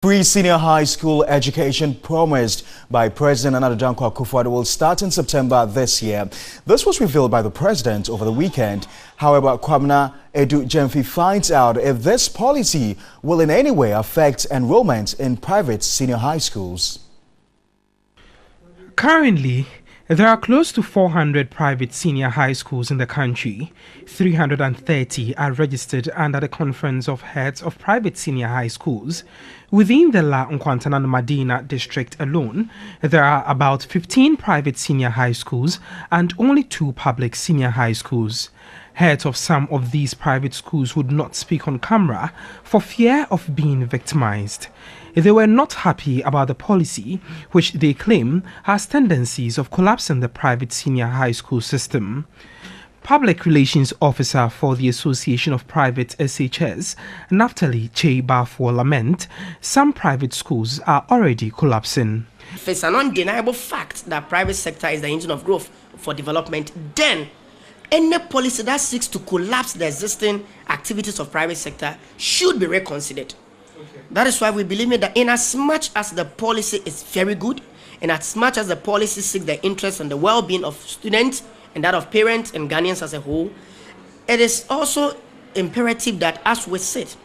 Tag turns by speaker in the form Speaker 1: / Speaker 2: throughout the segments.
Speaker 1: Free senior high school education promised by President Asiedu-Dartey Akufo-Addo will start in September this year. This was revealed by the president over the weekend. However, Asiedu-Dartey finds out if this policy will in any way affect enrollment in private senior high schools.
Speaker 2: Currently, there are close to 400 private senior high schools in the country. 330 are registered under the Conference of Heads of Private Senior High Schools. Within the La Nkwantana Madina district alone, there are about 15 private senior high schools and only 2 public senior high schools. Heads of some of these private schools would not speak on camera for fear of being victimized. They were not happy about the policy, which they claim has tendencies of collapsing the private senior high school system. Public Relations Officer for the Association of Private SHS, Naftali Che-Bafo, lament some private schools are already collapsing.
Speaker 3: If it's an undeniable fact that private sector is the engine of growth for development, then any policy that seeks to collapse the existing activities of private sector should be reconsidered. That is why we believe that in as much as the policy is very good, and as much as the policy seeks the interest and the well-being of students and that of parents and Ghanaians as a whole, it is also imperative that as we sit,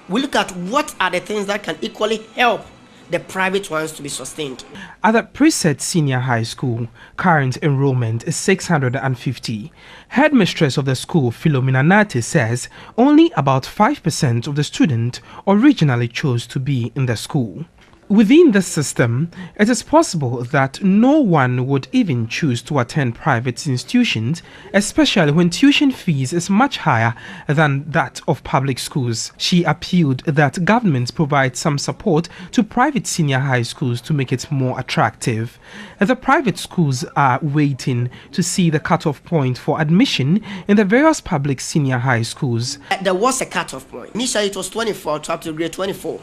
Speaker 3: we look at what are the things that can equally help the private ones to be sustained.
Speaker 2: At the preset senior high school, current enrollment is 650. Headmistress of the school, Philomena Nate, says only about 5% of the students originally chose to be in the school. Within the system, it is possible that no one would even choose to attend private institutions, especially when tuition fees is much higher than that of public schools. She appealed that governments provide some support to private senior high schools to make it more attractive. The private schools are waiting to see the cutoff point for admission in the various public senior high schools.
Speaker 3: There was a cutoff point. Initially, it was 24 to up to grade 24.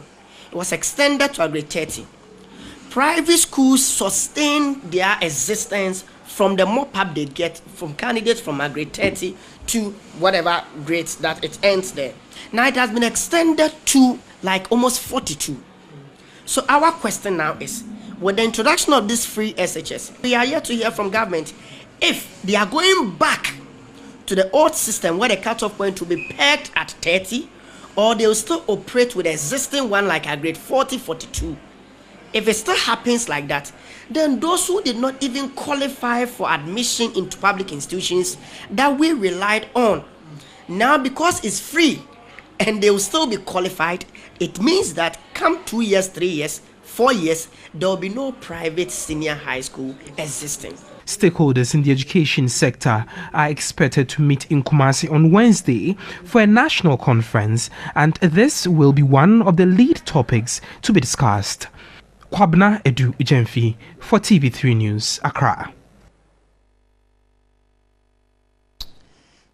Speaker 3: It was extended to grade 30. Private schools sustain their existence from the mop-up they get from candidates from grade 30 to whatever grades that it ends there. Now it has been extended to like almost 42. So our question now is, with the introduction of this free SHS, we are yet to hear from government if they are going back to the old system where the cutoff point will be pegged at 30, or they will still operate with the existing one like a grade 40, 42. If it still happens like that, then those who did not even qualify for admission into public institutions that we relied on, now because it's free and they will still be qualified, it means that come 2 years, 3 years, 4 years, there will be no private senior high school existing.
Speaker 2: Stakeholders in the education sector are expected to meet in Kumasi on Wednesday for a national conference, and this will be one of the lead topics to be discussed. Asiedu-Dartey for TV3 News, Accra.